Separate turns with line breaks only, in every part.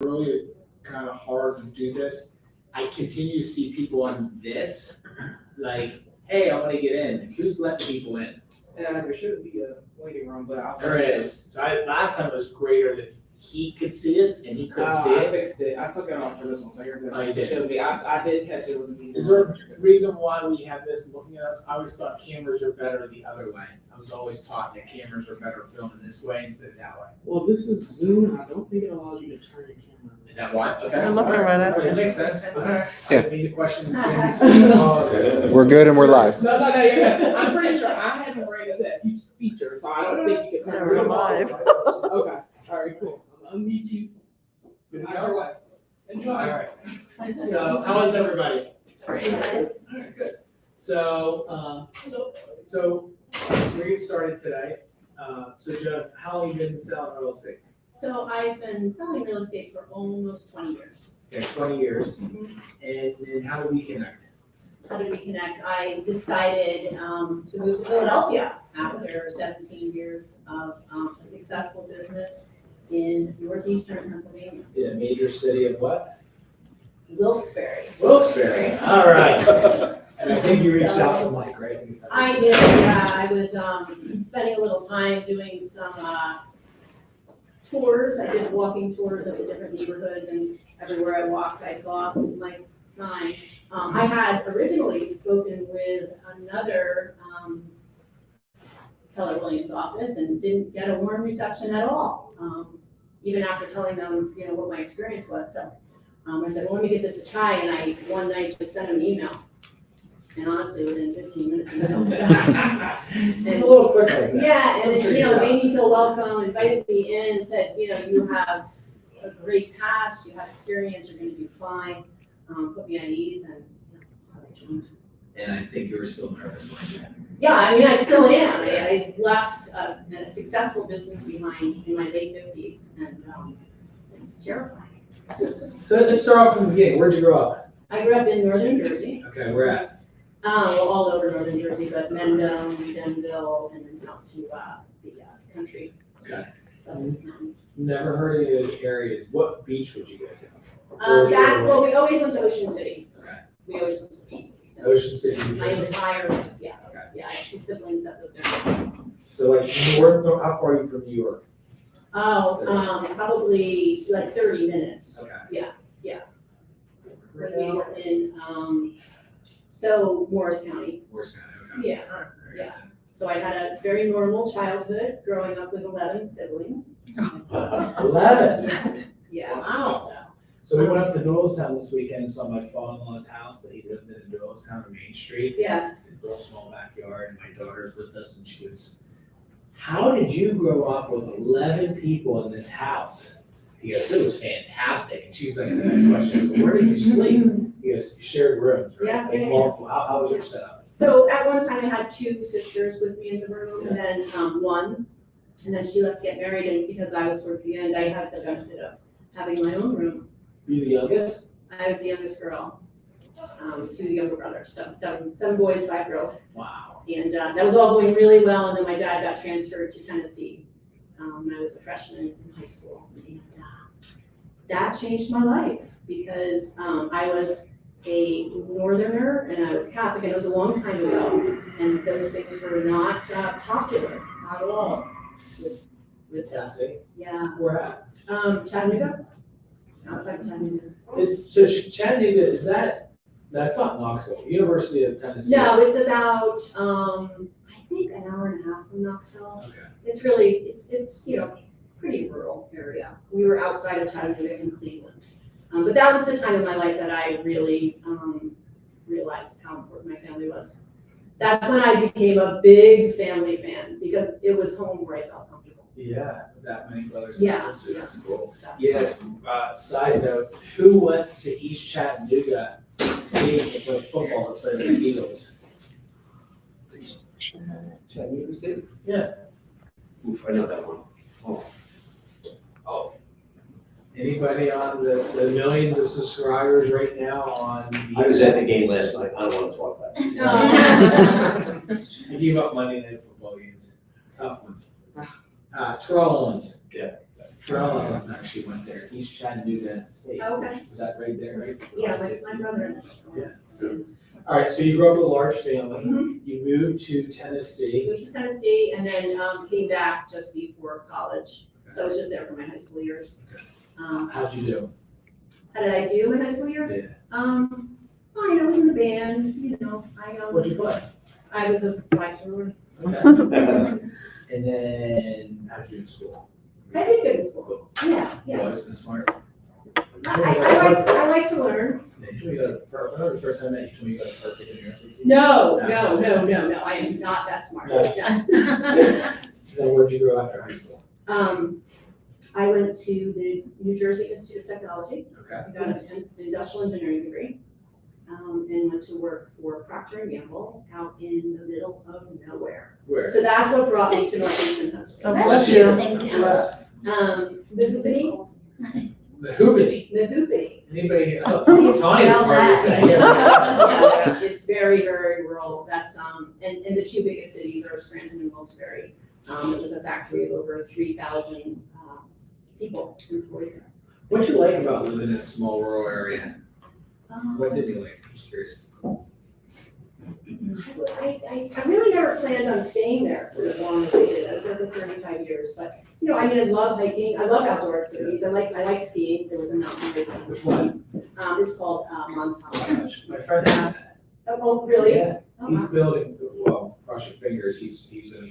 really kind of hard to do this. I continue to see people on this, like, hey, I want to get in. Who's letting people in?
Yeah, there should be a waiting room, but I'll.
There it is. So last time it was greater that he could see it and he couldn't see
I
it.
fixed it. I took it off for this one, so you're good.
Oh, you did?
Should be. I did catch it. Wasn't
Is there a reason why we have this looking at us? I always thought cameras are better the other way. I was always taught that cameras are better filming this way instead of that way.
Well, this is Zoom. I don't think it allows you to turn your camera.
Is that why? Okay.
I'm looking right at it.
That makes sense. I
Yeah.
didn't mean to question Sandy's.
We're good and we're live.
No, you're good. I'm pretty sure I haven't ran into that feature, so I don't think you can turn
We're
it
live.
off. Okay. All right. Cool. I'm gonna unmute you.
Good to
How's
go?
your wife? Enjoy.
All right. So how is everybody?
Great.
All right, good. So, so we're getting started today. So Joan, how long have you been selling real estate?
So I've been selling real estate for almost 20 years.
Okay, 20 years. And how did we connect?
How did we connect? I decided to move to Philadelphia after 17 years of a successful business in northeastern Pennsylvania,
In a major city of what?
Wilkes-Barre.
Wilkes-Barre. All right. And I think you reached out to Mike, right?
I did, yeah. I was spending a little time doing some tours. I did walking tours of the different neighborhoods, and everywhere I walked, I saw Mike's sign. I had originally spoken with another Keller Williams office and didn't get a warm reception at all, even after telling them, what my experience was. So I said, well, let me give this a try, and I one night just sent him an email. And honestly, within 15 minutes, he was
It's a little quick like that.
yeah, and
Figured
it,
it out.
made me feel welcome, invited me in, said, you have a great past, you have experience, you're gonna do fine, put me at ease, and that's how I joined.
And I think you were still nervous, weren't you?
Yeah, I mean, I still am. I left a successful business behind in my late 50s, and it's terrifying.
So let's start off from the beginning. Where'd you grow up?
I grew up in northern Jersey,
Okay, where at?
well, all over northern Jersey, but Mendham, Denville, and then out to the country.
Okay.
Sussex County.
Never heard of those areas. What beach would you go to?
Well, we always went to Ocean City.
Okay.
We always went to Ocean City. So
Ocean City, New
my
Jersey.
entire, yeah,
Okay.
yeah, I have two siblings that live there.
So like north, how far are you from New York?
Oh, probably like 30 minutes.
Okay.
When we were in, so Morris County.
Morris County, okay.
Yeah,
All right, very
yeah. So I had a very normal childhood, growing up with 11 siblings.
good. 11?
Yeah, yeah.
Wow. So we went up to Doylestown this weekend and saw my father-in-law's house that he lived in Doylestown on Main Street.
Yeah.
A real small backyard, and my daughter's with us, and she goes, how did you grow up with 11 people in this house? He goes, it was fantastic. And she's like, the next question is, where did you sleep? He goes, you shared rooms, right?
Yeah,
Like,
yeah,
how was your setup?
So at one time I had two sisters with me in the room, and then one, and then she left to get married, and because I was towards the end, I had the benefit of having my own room.
Were you the youngest?
I was the youngest girl, two younger brothers, so seven boys, 5 girls.
Wow.
And that was all going really well, and then my dad got transferred to Tennessee when I was a freshman in high school. And that changed my life because I was a northerner and I was Catholic, and it was a long time ago, and those things were not popular at all with
Tennessee?
yeah,
Where at?
Chattanooga, outside of Chattanooga.
So Chattanooga, that's not Knoxville, University of Tennessee?
No, it's about, I think an hour and a half from Knoxville.
Okay.
It's really, it's pretty rural area. We were outside of Chattanooga in Cleveland. But that was the time in my life that I really realized how important my family was. That's when I became a big family fan because it was home where I felt comfortable.
Yeah, that many brothers and
Yeah,
sisters,
yeah.
that's cool.
So-
Yeah, side note, who went to East Chattanooga seeing the football that's played with the Eagles?
Chattanooga State?
Yeah.
Oof, I know that one.
Oh. Anybody on the millions of subscribers right now on?
I was at the game last night. I don't want to talk about it.
I gave up Monday Night Football games, tough ones. Toronto ones.
Yeah.
all of us actually went there, East Chattanooga State.
Okay.
Is that right there, right?
Yeah, my brother.
Yeah. All right, so you grew up with a large family,
Mhm.
you moved to Tennessee.
Moved to Tennessee and then came back just before college. So I was just there for my high school years.
How'd you do?
How did I do in high school years?
Yeah.
Well, I was in the band,
What'd you play?
I was a flag drummer.
Okay. And then, how'd you do in school?
I did good in school. Yeah,
You
yeah.
always been smart.
I like to learn.
Did you go to Perk? When was the first time I met you? Did you go to Perk University?
No, I am not that smart.
No. So then where'd you go after high school?
I went to the New Jersey Institute of Technology.
Okay.
I got an industrial engineering degree, and went to work for Procter & Gamble out in the middle of nowhere.
Where?
So that's what brought me to Northeastern Pennsylvania.
Bless you.
Thank you.
The Hoopity,
The Hoobity.
the Hoopity.
Anybody? Oh,
you
Tanya, it's
spell
hard to
that?
say.
Yes, it's very, very rural. That's, and the two biggest cities are Scranton and Wilkes-Barre. It was a factory of over 3,000 people employed there.
What'd you like about living in a small rural area? What did you like? I'm just curious.
I really never planned on staying there for as long as I did. I was there for 35 years, but, I love hiking. I love outdoor activities. I like skiing. There was a mountain there.
Which one?
It's called Montana.
My friend had that.
Oh, really?
Yeah.
Oh,
He's
wow.
building, well, cross your fingers, he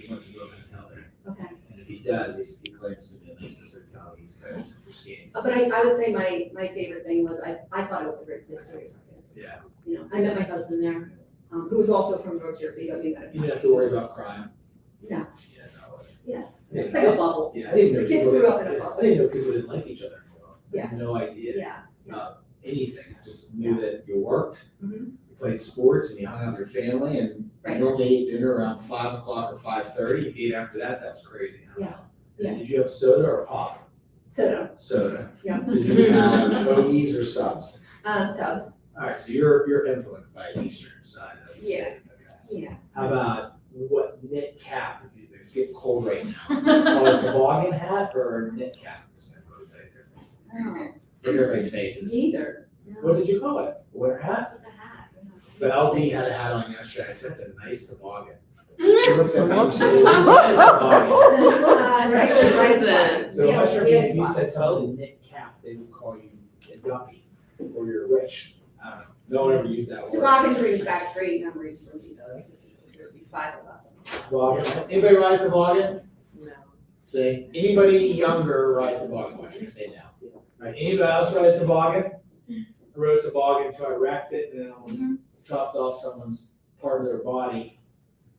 wants to build a hotel there.
Okay.
And if he does, he claims to be the nicest hotel in the East Coast for skiing.
But I would say my favorite thing was I thought it was a great place to raise our kids.
Yeah.
I met my husband there, who was also from North Jersey, but we met.
You didn't have to worry about crime.
No.
Yeah, that's how it was.
Yeah.
Yeah.
It's like a bubble.
Yeah, I didn't know
The kids
people
grew up in a
didn't-
bubble.
I didn't know people didn't like each other. I
Yeah.
had no idea.
Yeah.
Anything, I just knew that you worked,
Mhm.
you played sports, and you hung out with your family, and you
Right.
normally ate dinner around 5 o'clock or 5:30. If you ate after that, that was crazy. I don't
Yeah.
know.
Yeah.
And did you have soda or pop?
Soda,
Soda.
Yeah.
Did you have hoagies or subs?
subs.
All right, so you're influenced by Eastern side of the
Yeah.
state. Okay.
Yeah.
How about what knit cap? If it's getting cold right now, call it a toboggan hat or a knit cap? This is a rotate difference.
Oh,
Look at everybody's faces.
neither.
What did you call it? Winter hat?
Just a hat.
So LD had a hat on yesterday. I said, "That's a nice toboggan." She looks at me and she goes, "What a toboggan?"
Right.
So
Yeah,
much
we had
if you said
spots.
something knit cap, they would call you a dumpy or you're rich. I don't know. No one ever used that word.
Toboggan brings back great memories for me, though, because there would be 5 of us.
Toboggan. Anybody ride toboggan?
No.
Say, anybody younger ride toboggan? What should I say now? Right, anybody else ride a toboggan? I rode a toboggan until I wrecked it and then almost chopped off someone's part of their body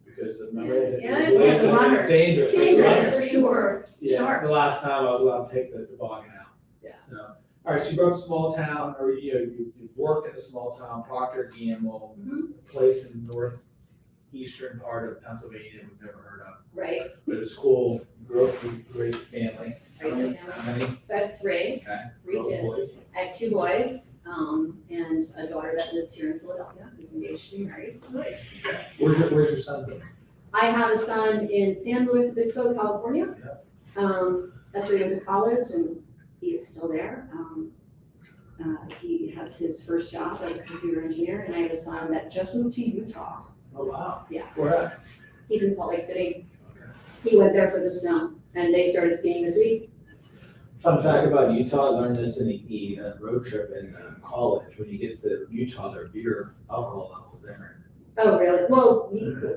because of my head.
Yeah, it's like
It's
runners.
dangerous.
It's dangerous, for sure.
Yeah,
Sure.
the last time I was allowed to take the toboggan out.
Yeah.
So, all right, so you grew up in a small town, or you worked in a small town, Procter & Gamble, a place in the northeastern part of Pennsylvania we've never heard of.
Right.
But it was cool. You grew up, you raised a family.
Raised a family.
How many?
So I have 3.
Okay.
3
Girls,
kids.
boys?
I have 2 boys, and a daughter that lives here in Philadelphia, who's engaged to be married.
Nice. Where's your son's in?
I have a son in San Luis Obispo, California. That's where he went to college, and he is still there. He has his first job as a computer engineer, and I have a son that just moved to Utah.
Oh, wow.
Yeah.
Where at?
He's in Salt Lake City.
Okay.
He went there for the snow, and they started skiing this week.
Fun fact about Utah, I learned this in the road trip in college. When you get to Utah, their beer alcohol level is different.
Oh, really? Well,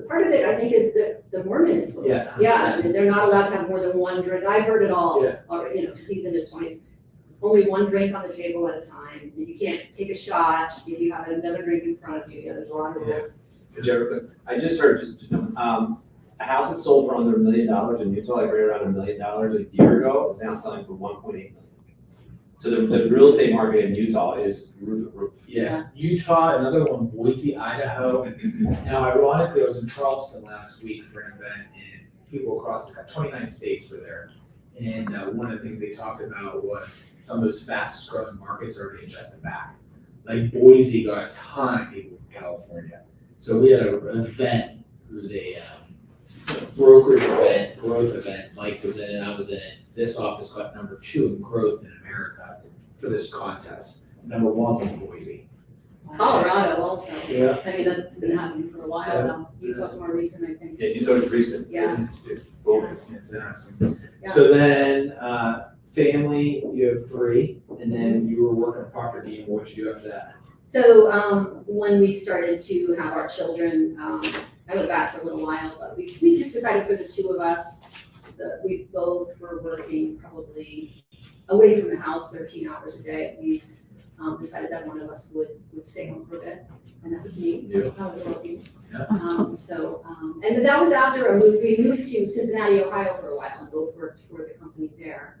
part of it, I think, is the Mormon influence.
Yeah,
Yeah, I mean, they're not allowed to have more than 1 drink. I've heard it all,
Yeah.
already, because he's in his 20s. Only 1 drink on the table at a time. You can't take a shot if you have another drink in front of you. There's a lot of rules.
Did you ever, I just heard, a house that sold for under $1 million in Utah, like right around $1 million a year ago, is now selling for 1.8 million. So the real estate market in Utah is through the roof.
Yeah, Utah, another one, Boise, Idaho. Now, ironically, I was in Charleston last week for an event, and people across the country, 29 states were there. And one of the things they talked about was some of those fastest growing markets already adjusted back. Like Boise got a ton of people from California. So we had an event, it was a brokerage event, growth event. Mike was in it, I was in it. this office got number 2 in growth in America for this contest. Number 1 was Boise.
Colorado also.
Yeah.
I mean, that's been happening for a while now. Utah's more recent, I think.
Yeah, Utah's recent.
Yeah.
Cool.
It's interesting.
Yeah.
So then, family, you have 3, and then you were working at Procter & Gamble. What'd you do after that?
So, when we started to have our children, I went back for a little while, but we just decided for the 2 of us that we both were working probably away from the house 13 hours a day at least. Decided that one of us would stay home for a bit, and that was me.
Yeah.
I was working.
Yeah.
And that was after we moved to Cincinnati, Ohio for a while, and both worked for the company there.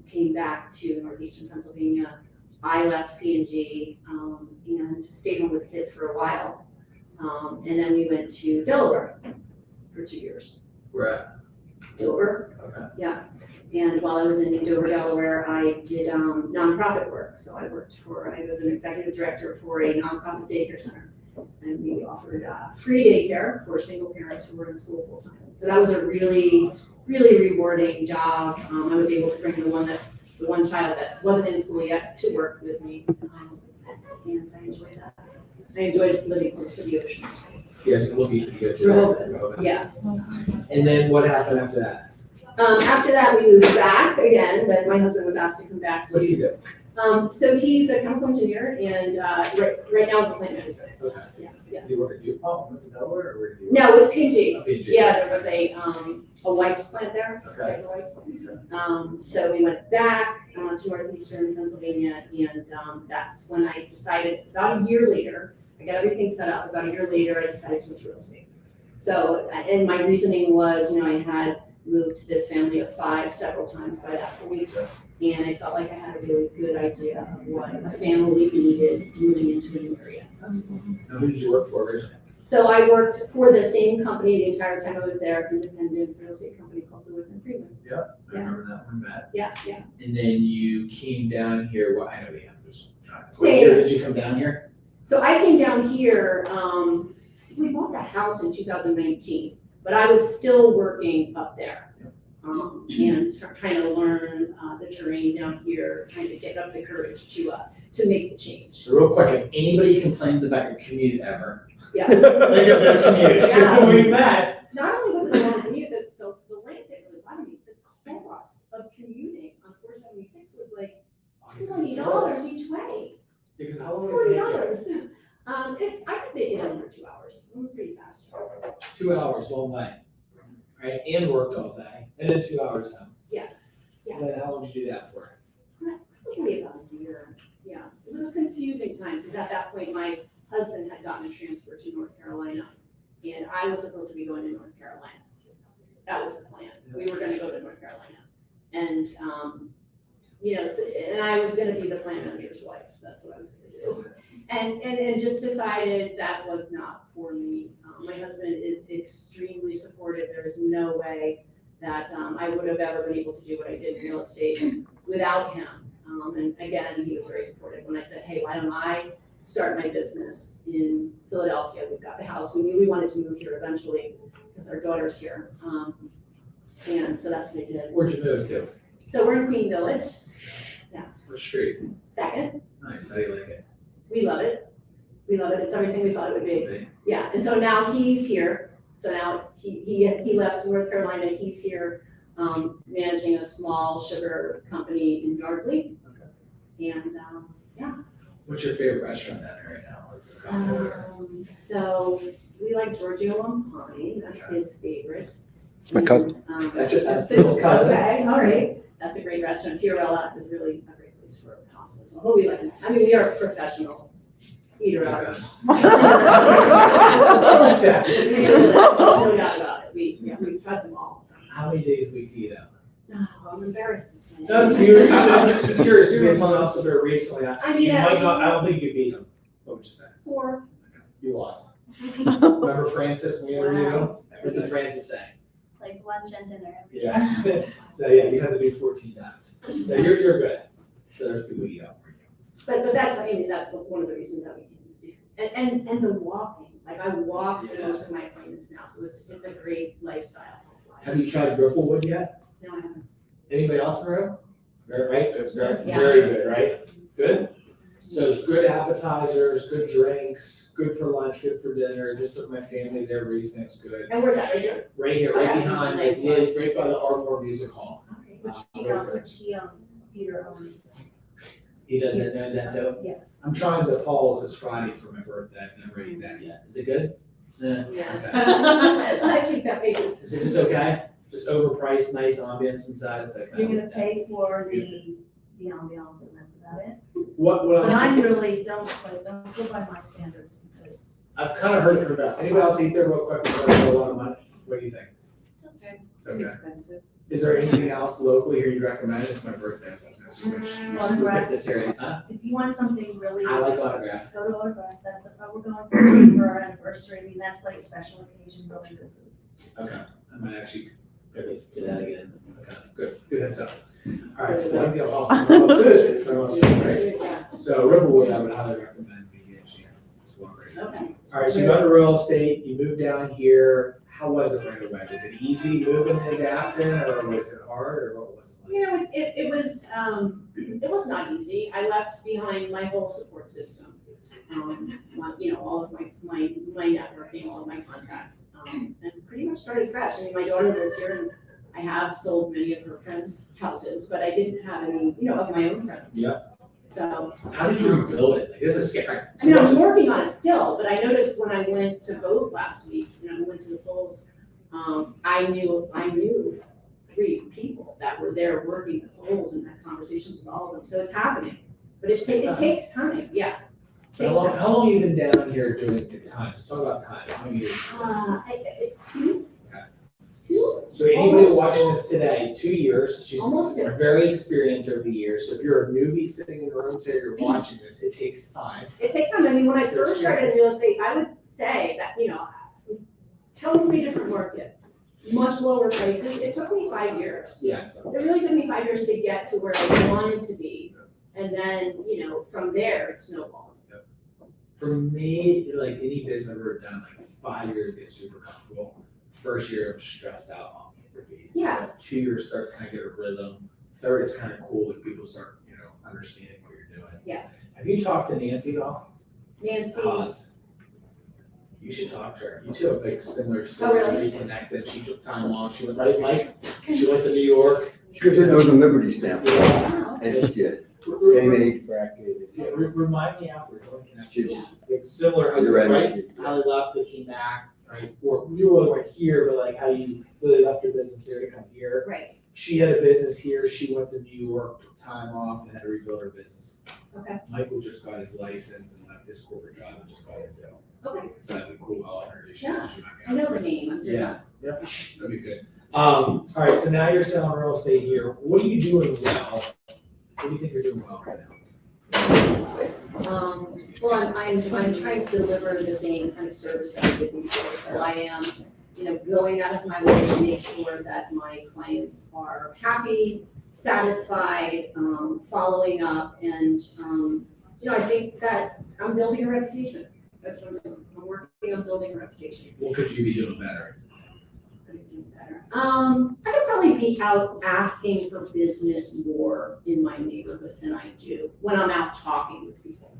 Came back to northeastern Pennsylvania. I left P&G, and stayed home with the kids for a while. And then we went to Delaware for 2 years.
Where at?
Dover.
Okay.
Yeah. And while I was in Dover, Delaware, I did nonprofit work. So I was an executive director for a nonprofit daycare center. And we offered free daycare for single parents who were in school full time. So that was a really, really rewarding job. I was able to bring the one child that wasn't in school yet to work with me. And I enjoyed that. I enjoyed living close to the ocean.
You guys can look each other.
Rehoboth. Yeah.
And then what happened after that?
After that, we moved back again, but my husband was asked to come back.
What's he do?
So he's a chemical engineer and right now he's a plant manager.
Okay.
Yeah.
Did he work at U-Haul, went to Delaware, or where did he work?
No, it was PG.
Oh, PG.
Yeah, there was a wipes plant there.
Okay.
Wipes. So we went back to northeastern Pennsylvania, and that's when I decided, about a year later, I got everything set up. About a year later, I decided to move to real estate. So, and my reasoning was, I had moved to this family of 5 several times by that point, and I felt like I had a really good idea of what a family needed moving into a new area.
That's cool. Now, who did you work for originally?
So I worked for the same company the entire time I was there, independent real estate company called Lewis and Freeman.
I remember that one, Matt.
Yeah.
And then you came down here, I know the answers.
Yeah,
What year did you come down here?
So I came down here, we bought the house in 2019, but I was still working up there. And trying to learn the terrain down here, trying to get up the courage to make the change.
So real quick, if anybody complains about your commute ever,
Yeah.
think of this commute. Because when we met,
Not only was it a long commute, the length didn't really bother me. The cost of commuting on 476 was like $20 each way.
because how long would it
$40.
take you?
I could make it in under 2 hours. I'm pretty fast.
2 hours one way, right? And worked all day, and then 2 hours home.
Yeah.
So then how long did you do that for?
Probably about a year. Yeah. It was a confusing time because at that point my husband had gotten a transfer to North Carolina, and I was supposed to be going to North Carolina. That was the plan. We were going to go to North Carolina, and and I was going to be the plant manager's wife. That's what I was going to do. And just decided that was not for me. My husband is extremely supportive. There is no way that I would have ever been able to do what I did in real estate without him. And again, he was very supportive when I said, hey, why don't I start my business in Philadelphia? We've got the house. We knew we wanted to move here eventually because our daughter's here. And so that's what I did.
Where'd you move to?
So we're in Queen Village.
What street?
Second.
Nice, how do you like it?
We love it. We love it. It's everything we thought it would be. Yeah, and so now he's here. So now he left North Carolina. He's here managing a small sugar company in Yardley.
Okay.
And
What's your favorite restaurant down there right now? Or the combo?
so we like Giorgio Lampani. That's his favorite.
It's my cousin.
And,
That's Phil's cousin.
Okay, all right. That's a great restaurant. Fiorella is really a great place for pasta as well. But we like it. I mean, we are professional eater-outers. There's no doubt about it. We've tried them all. So.
How many days a week do you eat out?
Oh, I'm embarrassed to say.
I'm curious, you made someone else there recently.
I mean,
You might not, I don't think you beat him. What would you say?
4.
You lost. Remember Francis, when we interviewed him? What did Francis say?
Like lunch and dinner every day.
Yeah. So yeah, you have to do 14 times. So you're good. So there's people you out.
But that's, I mean, that's one of the reasons that we came to speak. And the walking, like I walk to most of my appointments now, so it's a great lifestyle.
Have you tried Ripplewood yet?
No, I haven't.
Anybody else in the room? Right, it's very,
Yeah.
very good, right? Good? So it's good appetizers, good drinks, good for lunch, good for dinner, just took my family there recently, it's good.
And where's that, right here?
Right here, right
Okay.
behind, like, right by the Ardmore Music Hall.
Which he owns, Peter owns.
He doesn't know that too?
Yeah.
I'm trying the Paul's this Friday for my birthday, I've never eaten that yet. Is it good? Yeah.
Yeah. I keep that faces.
Is it just okay? Just overpriced, nice ambience inside, it's okay?
You're gonna pay for the ambiance and that's about it.
What
But
else?
I really don't go by my standards because
I've kind of heard it from the best. Anybody else eat there real quick before I go a lot of money? What do you think?
Okay.
It's okay.
Expensive.
Is there anything else locally here you recommend? It's my birthday, so I was gonna switch.
Autograph.
Pick this area, huh?
if you want something really,
I
go
like autograph.
to Autograph, that's what we're going for our anniversary. I mean, that's like a special occasion, really good food.
Okay, I might actually maybe do that again. Okay, good heads up. All right, let me go off. Food, right? So Riverwood, I would highly recommend if you get a chance. It's one great.
Okay.
All right, so you got into real estate, you moved down here. How was it right away? Was it easy moving and adapting, or was it hard, or what was it like?
You know, it was not easy. I left behind my whole support system. All of my networking, all of my contacts, and pretty much started fresh. I mean, my daughter lives here and I have sold many of her friends' houses, but I didn't have any, of my own friends.
Yeah.
So,
How did you rebuild it? Like, this is scary.
I mean, I'm working on it still, but I noticed when I went to vote last week, I went to the polls, I knew 3 people that were there working the polls and had conversations with all of them. So it's happening, but it takes time, yeah.
How long you been down here doing it? Time? Let's talk about time. How many years?
2?
Okay.
2?
So anybody watching this today, 2 years, she's
Almost 2.
very experienced over the years. So if you're a newbie sitting in the room today, you're watching this, it takes time.
It takes time. I mean, when I first started in real estate, I would say that, totally different market, much lower prices. It took me 5 years.
Yeah.
It really took me 5 years to get to where I wanted to be. And then, from there, it snowballed.
For me, like any business I've ever done, like 5 years get super comfortable. First year I'm stressed out.
Yeah.
2 years start to kind of get a rhythm. Third, it's kind of cool that people start, understanding what you're doing.
Yeah.
Have you talked to Nancy at all?
Nancy.
Haas. You should talk to her. You two have like similar stories.
really?
Reconnected. She took time off. She went, right, Mike? She went to New York.
Because it knows the Liberty stamp.
Wow.
And yeah, same age bracket.
Yeah, remind me afterwards. I'll connect you.
She's-
It's similar, how you,
You're right.
right? How they left, they came back, right? Or you really weren't here, but like how you really left your business there to come here.
Right.
She had a business here. She went to New York, took time off, and had to rebuild her business.
Okay.
Michael just got his license and left his corporate job and just got it too.
Okay.
So that'd be cool. I'll introduce you.
Yeah.
She's not
I know
gonna-
the name. I'm just
Yeah, yep, that'd be good. All right, so now you're selling real estate here. What are you doing well? What do you think you're doing well right now?
Well, I'm trying to deliver the same kind of service that I did before. So I am, going out of my way to make sure that my clients are happy, satisfied, following up, and, I think that I'm building a reputation. That's what I'm doing. I'm working on building a reputation.
What could you be doing better?
I could do better. I could probably be out asking for business more in my neighborhood than I do when I'm out talking with people.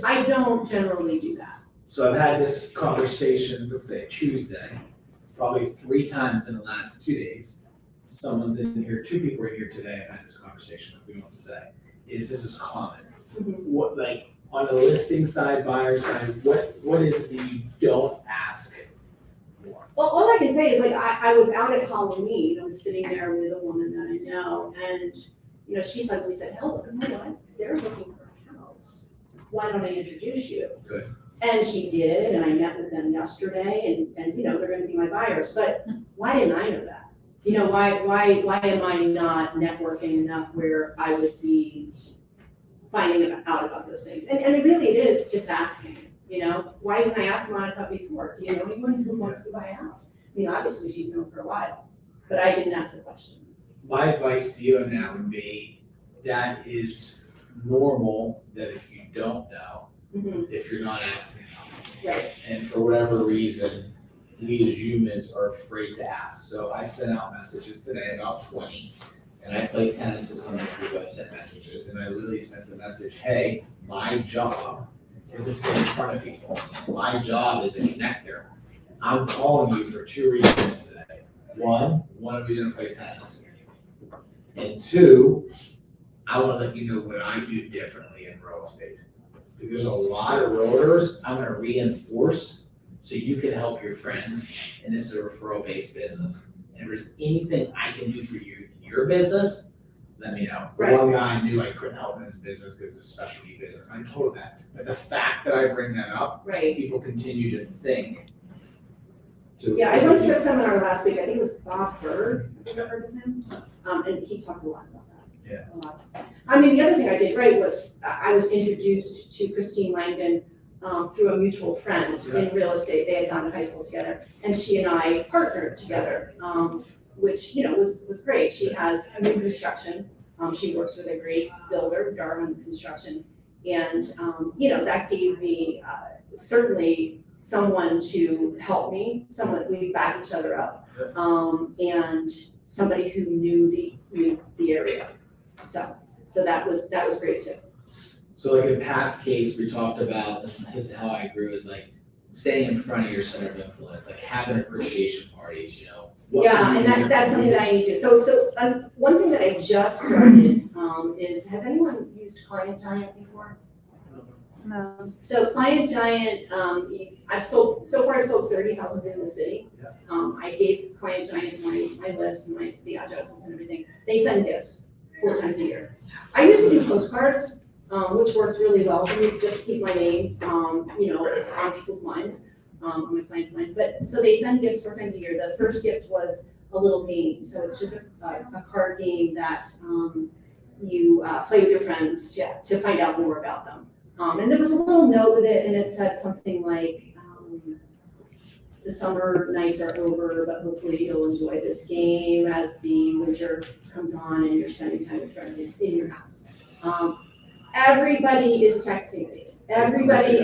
I don't generally do that.
So I've had this conversation, let's say Tuesday, probably 3 times in the last 2 days. Someone's in here, 2 people are here today, I've had this conversation, if we know what to say, this is common.
Mhm.
What, like, on the listing side, buyer side, what is it that you don't ask more?
Well, all I can say is I was out at Halloween, I was sitting there with a woman that I know, and, she suddenly said, "Oh, you know what, they're looking for a house. Why don't I introduce you?"
Good.
And she did, and I met with them yesterday, and they're gonna be my buyers, but why didn't I know that? Why am I not networking enough where I would be finding out about those things? And it is just asking, why didn't I ask Monica before? Do you know anyone who wants to buy a house? Obviously she's known for a while, but I didn't ask the question.
My advice to you on that would be, that is normal, that if you don't know,
Mhm.
if you're not asking enough.
Right.
And for whatever reason, we as humans are afraid to ask. So I sent out messages today, about 20, and I play tennis with some of these people. I sent messages, and I literally sent the message, hey, my job is to stay in front of people. My job is a connector. I'm calling you for 2 reasons today. One of you gonna play tennis. And 2, I wanna let you know what I do differently in real estate. Because there's a lot of realtors I'm gonna reinforce so you can help your friends, and this is a referral-based business. And if there's anything I can do for you in your business, let me know. The
Right.
one guy knew I couldn't help in his business because it's a specialty business. I told him that. But the fact that I bring that up,
Right.
people continue to think.
Yeah, I went to a seminar last week, I think it was Bob Berg, have you ever heard of him? And he talked a lot about that.
Yeah.
A lot. I mean, the other thing I did right was, I was introduced to Christine Langdon through a mutual friend in real estate. They had gone to high school together, and she and I partnered together, which, was great. She has new construction. She works with a great builder, Darwin Construction. And, that gave me certainly someone to help me, we back each other up. And somebody who knew the area. So that was great too.
So like in Pat's case, we talked about how I grew is like staying in front of your center of influence, like having appreciation parties, What
Yeah,
can you
and
do
that's something
differently?
that I need to do. So one thing that I just started has anyone used Client Giant before?
No.
So Client Giant, I've sold 30 houses in the city.
Yeah.
I gave Client Giant my list, the addresses and everything. They send gifts 4 times a year. I used to do postcards, which worked really well for me, just to keep my name, on people's minds, on my clients' minds. But, so they send gifts 4 times a year. The first gift was a little game. So it's just a card game that you play with your friends to find out more about them. And there was a little note with it, and it said something like, the summer nights are over, but hopefully you'll enjoy this game as the winter comes on and you're spending time with friends in your house. Everybody is texting me. Everybody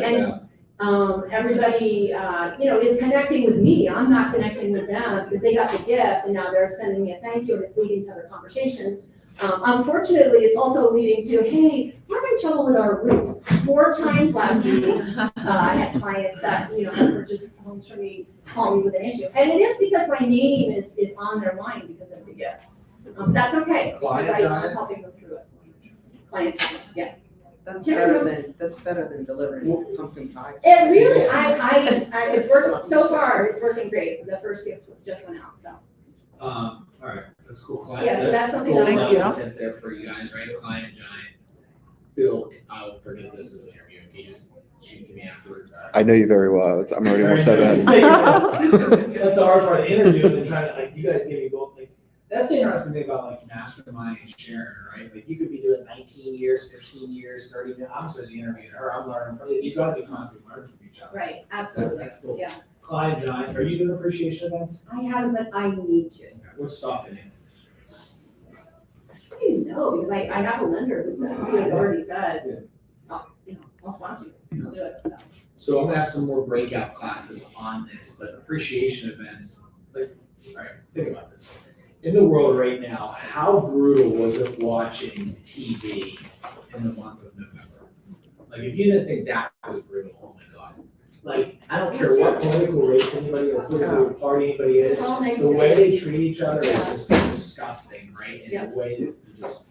is connecting with me. I'm not connecting with them because they got the gift and now they're sending me a thank you, and it's leading to other conversations. Unfortunately, it's also leading to, hey, we're having trouble with our roof. 4 times last week, I had clients that, had purchased homes from me, call me with an issue. And it is because my name is on their mind because of the gift. That's okay, because
Client
I'm
Giant?
helping them through it. Client Giant, yeah.
That's better than delivering pumpkin pies.
It really, it's working, so far, it's working great. The first gift just went out, so.
All right, so that's cool. Client,
Yeah, so that's something
cool.
that I
I'll
do.
sit there for you guys, right? Client Giant. Bill, I'll forget this with the interview. He just shoot to me afterwards.
I know you very well. I'm already one step ahead.
That's the hard part of the interview, and then trying to, you guys give me both, that's the interesting thing about mastermind and sharing, right? You could be doing 19 years, 15 years, 30 years. I'm supposed to be interviewing her. I'm learning from you. You've got to be constantly learning from each other.
Right, absolutely,
That's cool.
yeah.
Client Giant, are you doing appreciation events?
I haven't, but I need to.
What's stopping you?
I don't even know, because I have a lender who has already said, I'll sponsor you, I'll do it, so.
So I'm gonna have some more breakout classes on this, but appreciation events, all right, think about this. In the world right now, how brutal was it watching TV in the month of November? If you didn't think that was brutal, oh my God. I don't care what political race anybody or political party anybody is,
It's all
the
negative.
way they treat each other is just disgusting, right? And
Yeah.
the way that just,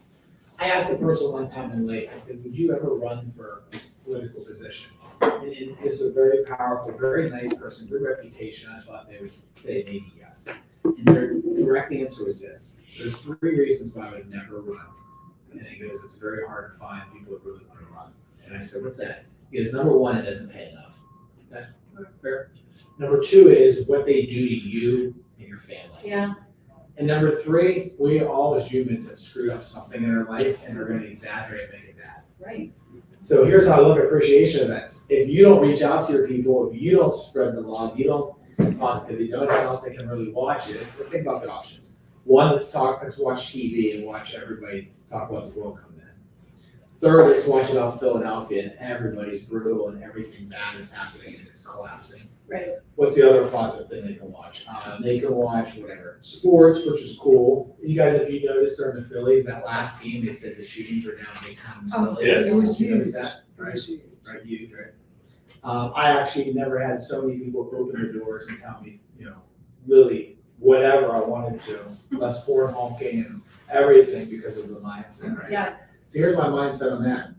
I asked a person one time in life, I said, would you ever run for a political position? And it is a very powerful, very nice person, good reputation. I thought they would say maybe yes. And their direct answer was this. There's 3 reasons why I would never run. And he goes, it's very hard to find people who really want to run. And I said, what's that? He goes, number 1, it doesn't pay enough. That's fair. Number 2 is what they do to you and your family.
Yeah,
And number 3, we all as humans have screwed up something in our life and are going to exaggerate and make it bad.
right.
So here's how I look at appreciation events. If you don't reach out to your people, if you don't spread the love, you don't positivity, the only thing else they can really watch is, think about the options. 1, let's watch TV and watch everybody talk about the world coming in. 3rd, let's watch about Philadelphia and everybody's brutal and everything bad is happening and it's collapsing.
Right.
What's the other positive thing they can watch? They can watch whatever, sports, which is cool. You guys, if you noticed during the Phillies, that last game, they said the shootings were down big time in
Oh,
Philly.
yes.
It was
You noticed
huge.
that? Right, right, huge, right? I actually never had so many people open the doors and tell me, really, whatever I wanted to, less horn honking and everything because of the mindset, right?
Yeah.
So here's my mindset on that.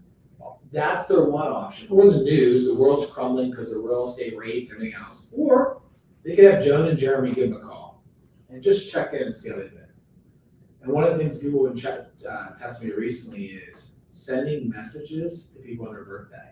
That's their one option. Or the news, the world's crumbling because of real estate rates and everything else. Or they could have Joan and Jeremy give them a call and just check in and see how they've been. And one of the things people have been testing me recently is sending messages to people on their birthday.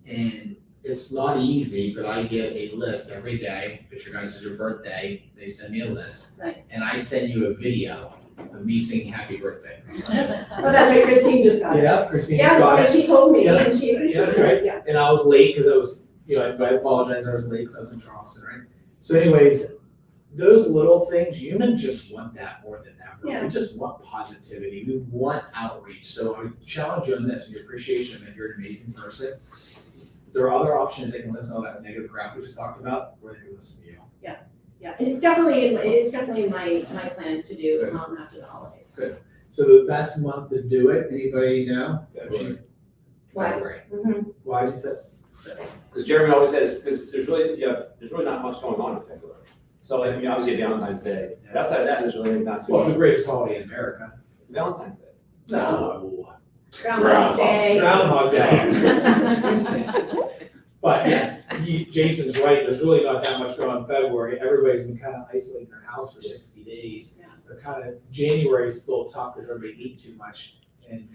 And it's not easy, but I get a list every day. If it's your guys' your birthday, they send me a list.
Nice.
And I send you a video of me singing happy birthday.
Oh, that's right, Christine just got it.
Yeah, Christine's
Yeah,
got it.
she told me,
Yeah.
and she
right.
yeah.
And I was late because I was, I apologize, I was late because I was in Charleston, right? So anyways, those little things, humans just want that more than ever.
Yeah.
We just want positivity. We want outreach. So I would challenge you on this, your appreciation that you're an amazing person. There are other options. They can listen to all that negative crap we just talked about, or they can listen to you.
Yeah, and it's definitely my plan to do,
Good.
after the holidays.
So the best month to do it, anybody know?
Why?
February.
Mhm.
Why did that?
Because Jeremy always says, because there's really not much going on in February. So like, obviously Valentine's Day, but outside of that, there's really not too
Well, the
much.
greatest holiday in America.
Valentine's Day.
No.
Groundhog Day.
Groundhog Day. But yes, Jason's right, there's really not that much going on in February. Everybody's been kind of isolating their house for 60 days.
Yeah.
But kind of January's still tough because everybody eat too much and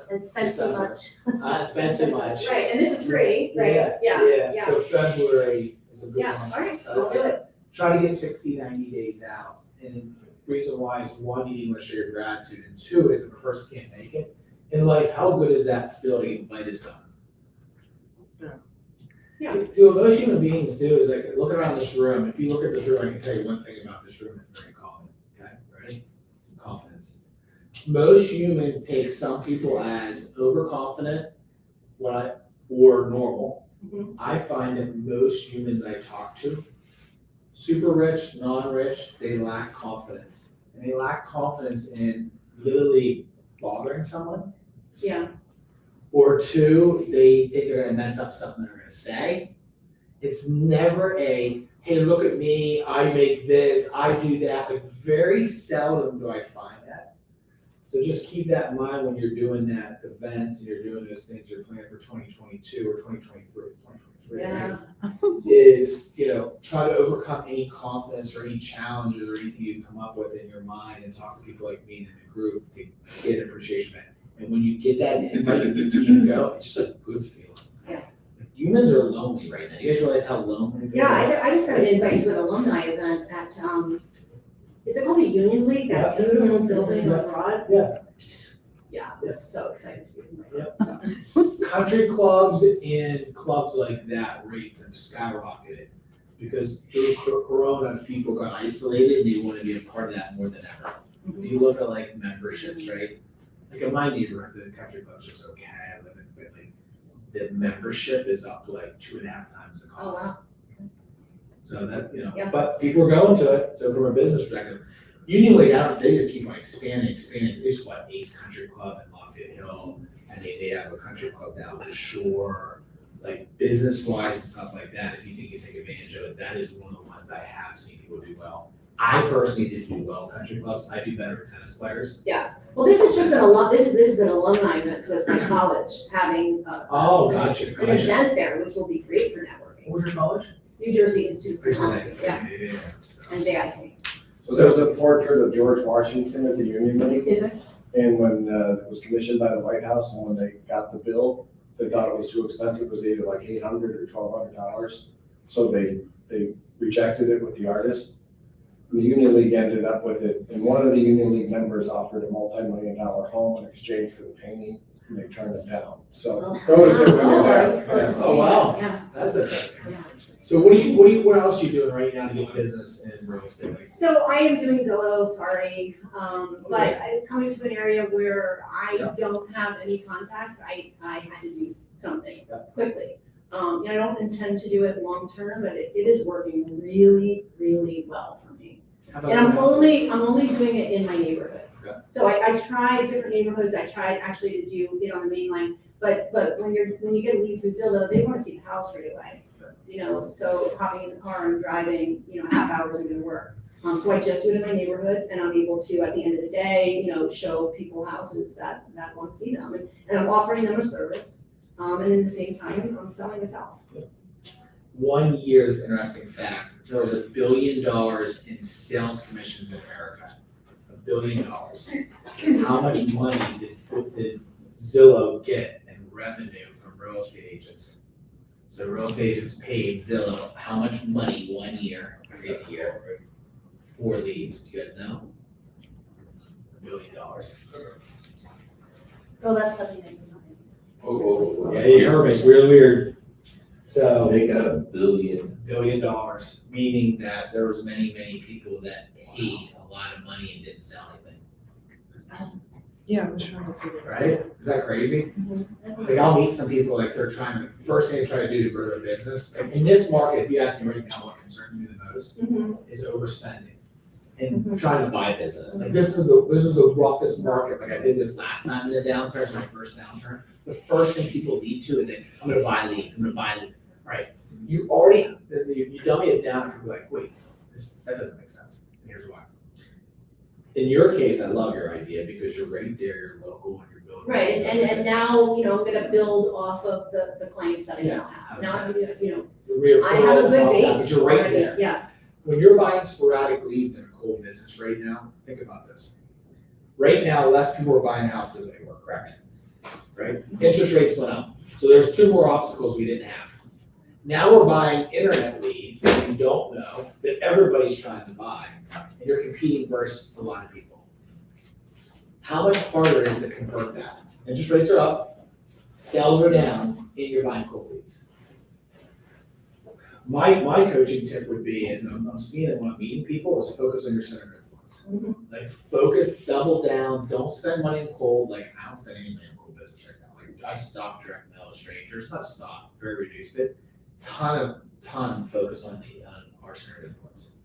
And spend too much.
spend too much.
Right, and this is free, right? Yeah.
So February is a good
Yeah,
one.
all right, so we'll do it.
Try to get 60, 90 days out. And the reason why is one, you need to show your gratitude, and two is if a person can't make it in life, how good does that feel to get invited someone?
Yeah.
See, what most human beings do is like look around this room. If you look at this room, I can tell you one thing about this room. It's very confident. Okay, ready? Confidence. Most humans take some people as overconfident, or normal.
Mhm.
I find that most humans I talk to, super rich, non-rich, they lack confidence. And they lack confidence in literally bothering someone.
Yeah,
Or two, they think they're gonna mess up something they're gonna say. It's never a, hey, look at me, I make this, I do that. Like very seldom do I find that. So just keep that in mind when you're doing that events and you're doing those things you're planning for 2022 or 2023, it's 2023, right?
yeah,
Is, try to overcome any confidence or any challenges or anything you come up with in your mind and talk to people like me in the group to get an appreciation back. And when you get that invite, you can go, it's just a good feeling.
Yeah.
Humans are lonely right now. You guys realize how lonely they
yeah,
are?
I just got an invite to an alumni event at, is it called the Union League, that beautiful building
Yeah.
abroad?
Yeah.
Yeah, I was so excited to be invited.
Country clubs and clubs like that, rates have skyrocketed because through Corona, people got isolated and they want to be a part of that more than ever. If you look at like memberships, right? Like in my neighborhood, the country club's just okay, I live in, but like the membership is up to like 2.5 times the
Oh,
cost.
wow.
So that,
Yeah.
but people are going to it, so from a business perspective, Union League, they just keep on expanding. There's what, Ace Country Club in Lafayette Hill, and they have a country club down the shore, like business wise and stuff like that. If you think you take advantage of it, that is one of the ones I have seen people do well. I personally did do well in country clubs. I do better with tennis players.
Well, this is just this is an alumni event, so it's my college having
Oh, gotcha.
an event there, which will be great for networking.
What was your college?
New Jersey Institute of Technology, yeah,
Yeah.
and JIT.
So there's a portrait of George Washington at the Union League,
Is it?
and when it was commissioned by the White House, and when they got the bill, they thought it was too expensive, it was either like $800 or $1,200. So they rejected it with the artist. And the Union League ended up with it, and one of the Union League members offered a multi-million-dollar home in exchange for the painting, and they turned it down. So notice it when you're there.
Oh, wow.
Yeah.
That's interesting. So what else are you doing right now to get business in real estate? Like,
So I am doing Zillow, sorry, but I'm coming to an area where I don't have any contacts, I had to do something quickly. I don't intend to do it long-term, but it is working really, really well for me.
How about
And I'm
open houses?
only doing it in my neighborhood.
Okay.
So I tried different neighborhoods, I tried actually to do it on the main line, but when you get a lead through Zillow, they wanna see the house right away. So hopping in the car and driving, half hours isn't gonna work. So I just do it in my neighborhood, and I'm able to, at the end of the day, show people houses that want to see them, and I'm offering them a service. And at the same time, I'm selling this house.
1 year's interesting fact, there was $1 billion in sales commissions in America. $1 billion. How much money did Zillow get in revenue from real estate agents? So real estate agents paid Zillow how much money 1 year, every year, for leads? Do you guys know? $1 billion.
Well, that's something that you know.
Yeah, you heard me, it's really weird. So.
They got $1 billion.
$1 billion, meaning that there was many, many people that paid a lot of money and didn't sell anything.
Yeah, I'm trying to figure.
Right? Is that crazy? Like, I'll meet some people, like, they're trying to, the first thing they try to do to grow their business, like, in this market, if you ask me right now what concerns me the most, is overspending and trying to buy business. Like, this is the roughest market. Like, I did this last time in the downturn, it's my first downturn. The first thing people lead to is like, I'm gonna buy leads, I'm gonna buy leads. Right? You already, you dummy it down and you're like, wait, that doesn't make sense. And here's why. In your case, I love your idea because you're right there, you're local, and you're building.
Right, and now, I'm gonna build off of the clients that I now have. Now,
Your
I have a
referrals and
good
all that,
base
but you're right
already.
there.
Yeah,
When you're buying sporadic leads in a cold business right now, think about this. Right now, less people are buying houses than they were, correct? Right? Interest rates went up. So there's 2 more obstacles we didn't have. Now we're buying internet leads that you don't know, that everybody's trying to buy, and you're competing versus a lot of people. How much harder is it to convert that? Interest rates are up, sales are down, and you're buying cold leads. My coaching tip would be, is I'm seeing it when I'm meeting people, is focus on your center of influence. Like, focus, double down, don't spend money on cold. Like, I don't spend any money on cold business right now. Like, I stopped direct mail to strangers, not stopped, very reduced it. Ton focus on our center of influence.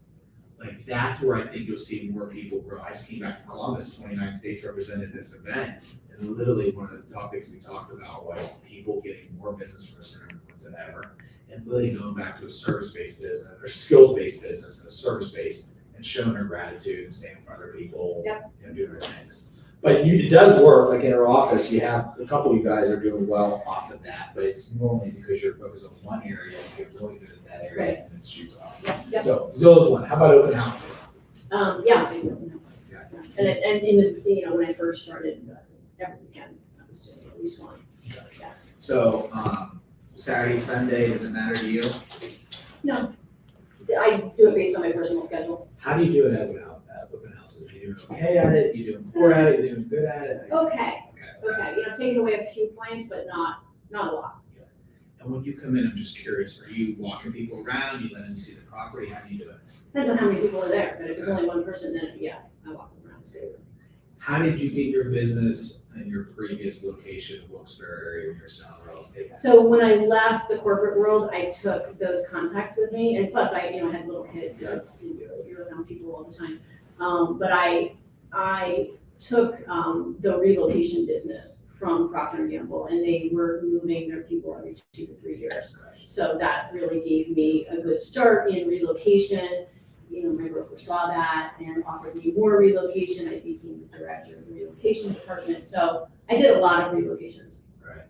Like, that's where I think you'll see more people grow. I just came back from Columbus, 29 states represented this event. And literally one of the topics we talked about was people getting more business from a center of influence than ever. And really going back to a service-based business, or skills-based business and a service-based, and showing their gratitude and staying in front of people, doing their things. But it does work, like in our office, you have, a couple of you guys are doing well off of that, but it's normally because you're focused on one area, and you're really good at that area, and it shoots off.
Yeah.
So, Zillow's one, how about open houses?
yeah, big open houses. And in the, when I first started, every weekend, I was doing at least one. Yeah.
So, Saturday, Sunday, does it matter to you?
No, I do it based on my personal schedule.
How do you do it at open houses? Are you doing okay at it, you doing poor at it, you doing good at it?
Okay,
Okay.
taking away a few points, but not a lot.
And when you come in, I'm just curious, are you walking people around, you let them see the property, how do you do it?
Depends on how many people are there, but if it's only one person, then I walk them around, so.
How did you get your business in your previous location, Wilkes-Barre area, when you're selling real estate?
So when I left the corporate world, I took those contacts with me, and plus I had little kids, so you're around people all the time. But I took the relocation business from Procter & Gamble, and they were moving their people every 2 to 3 years. So that really gave me a good start in relocation. My broker saw that and offered me more relocation. I became the director of the relocation department. So I did a lot of relocations.
Right.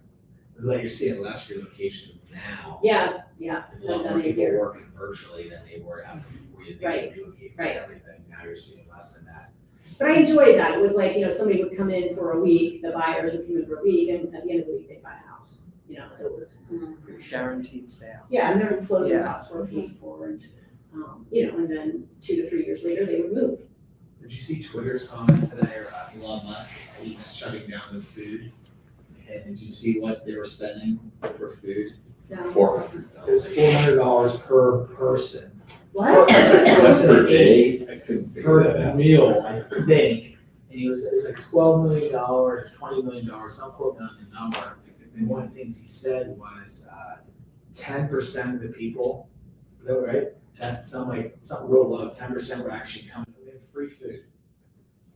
Like you're seeing less relocations now.
Yeah.
A lot more people working virtually than they were after before you
Right.
relocate for
Right.
everything. Now you're seeing less than that.
But I enjoyed that. It was like, somebody would come in for a week, the buyers would come in for a week, and at the end of the week, they'd buy a house. So it was
Guaranteed sale.
yeah, and their closing
Yeah.
costs were paid for, and and then 2 to 3 years later, they would move.
Did you see Twitter's comment today, or Elon Musk, he's shutting down the food? And did you see what they were spending for food?
Yeah.
It was $400 per person.
What?
Per day? I couldn't figure that
Per
out.
meal, I think. And it was like $12 million or $20 million, don't quote me on the number. And one of the things he said was 10% of the people, is that right? Something real low, 10% were actually coming free food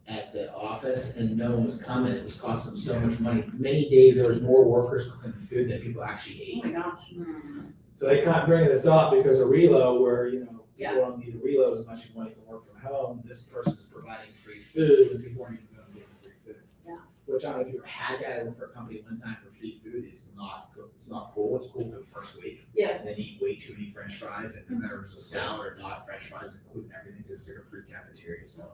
at the office and no one was coming. It was costing them so much money. Many days there was more workers cooking the food than people actually
Oh
ate.
my gosh.
So they kind of bringing this up because of reload where, you know,
Yeah.
people don't need to reload as much as when they can work from home. This person's providing free food and people aren't even going to get free food.
Yeah.
Which I don't know if you ever had that. I worked for a company one time for free food. It's not good. It's not cool. It's cool for the first week.
Yeah.
And then you eat way too many French fries and then there was a salad or not French fries including everything because it's like a free cafeteria. So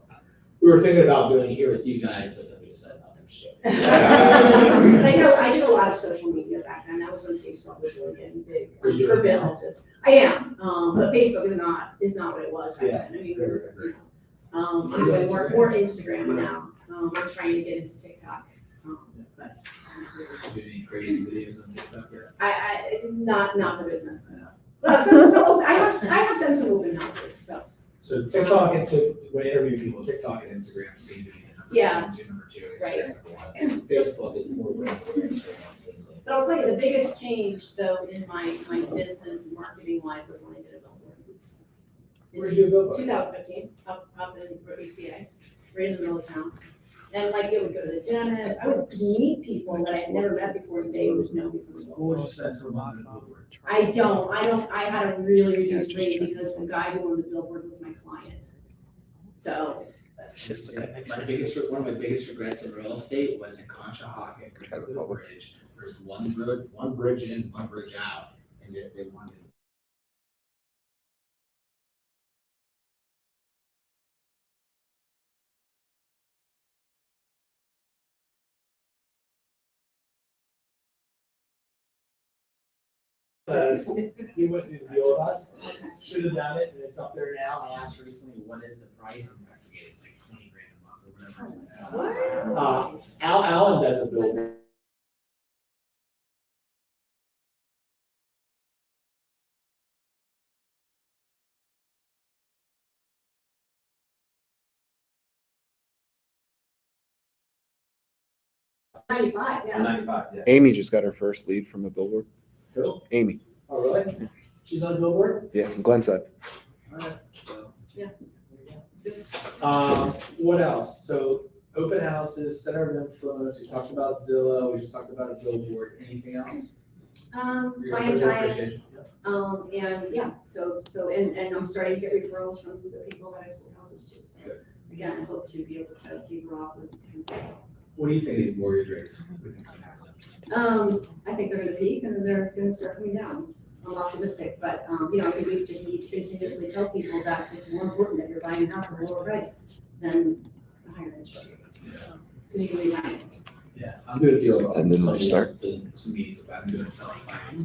we were thinking about doing it here with you guys, but then we decided not to share.
I did a lot of social media back then. That was when Facebook was really getting big
Are you
for
doing it now?
businesses. I am, but Facebook is not what it was back
Yeah.
then. I mean, you know, I'm doing more Instagram now. I'm trying to get into TikTok, but
Do any crazy videos on TikTok yet?
I not for business. Well, so I have done some open houses, so.
So TikTok and when I interview people, TikTok and Instagram seem to be
Yeah.
number two.
Right.
Facebook is more regular.
But I'll tell you, the biggest change though in my business marketing wise was when I did a billboard.
Where'd you go?
2015, up in British PA, right in the middle of town. And like, it would go to the dentist, I would meet people that I'd never met before, and they would know me from the billboard. I had a really reduced rate because the guy who owned the billboard was my client. So,
One of my biggest regrets in real estate was in Conshohocken,
Try the
the
public.
bridge. There's one bridge in, one bridge out, and they wanted.
You wouldn't do the deal with us, should have done it, and it's up there now.
I asked recently, what is the price, and I forget, it's like 20 grand a month or whatever it is now.
Alan does a billboard.
'95, yeah.
95, yeah.
Amy just got her first lead from a billboard.
Who?
Amy,
Oh, really? She's on a billboard?
yeah, in Glenside.
Alright, so.
Yeah.
What else? So open houses, center of influence, we talked about Zillow, we just talked about a billboard, anything else? Your
Client
social
time,
appreciation?
and yeah, so, and I'm starting to get referrals from the people that I sold houses to. So again, I hope to be able to taper off with.
What do you think of these mortgage rates?
I think they're gonna peak and then they're gonna start coming down. I'm optimistic, but, you know, I think we just need to continuously tell people that it's more important that you're buying a house at a lower price than a higher interest rate. Because you can refinance.
Yeah, I'm doing a deal.
And then
Somebody
start.
else did some meetings about, I'm doing selling finance.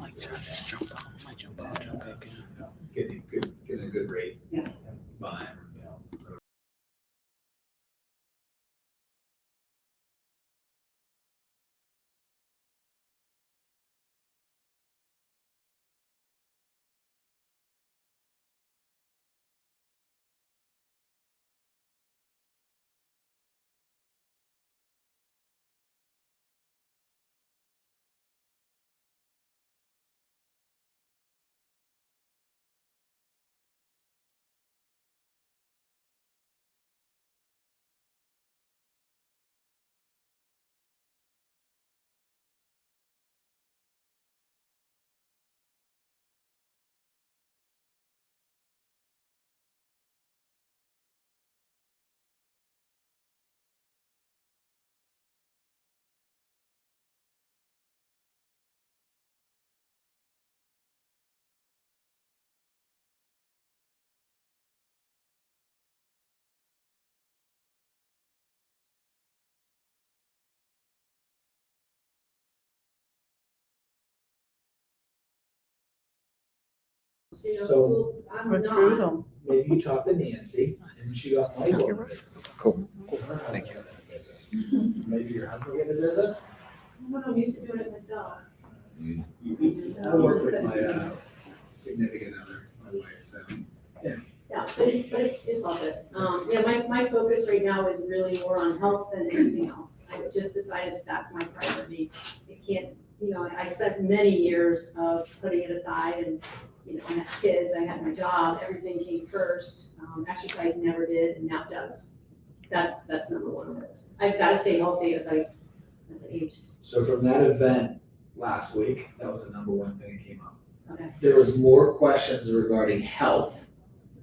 Getting a good rate.
Yeah.
Buying, you know, so.
You know,
So-
I'm not.
Maybe you talk to Nancy and she got money going the business.
Cool. Thank
you. Maybe your husband get a business?
I'm used to doing it myself.
I work with my significant other, my wife, so.
Yeah, but it's all good. Yeah, my focus right now is really more on health than anything else. I just decided that that's my priority. It can't, you know, I spent many years of putting it aside and, you know, I had kids, I had my job, everything came first. Exercise never did and now does. that's number one on the list. I've got to stay healthy as I age.
So from that event last week, that was the number one thing that came up.
Okay.
There was more questions regarding health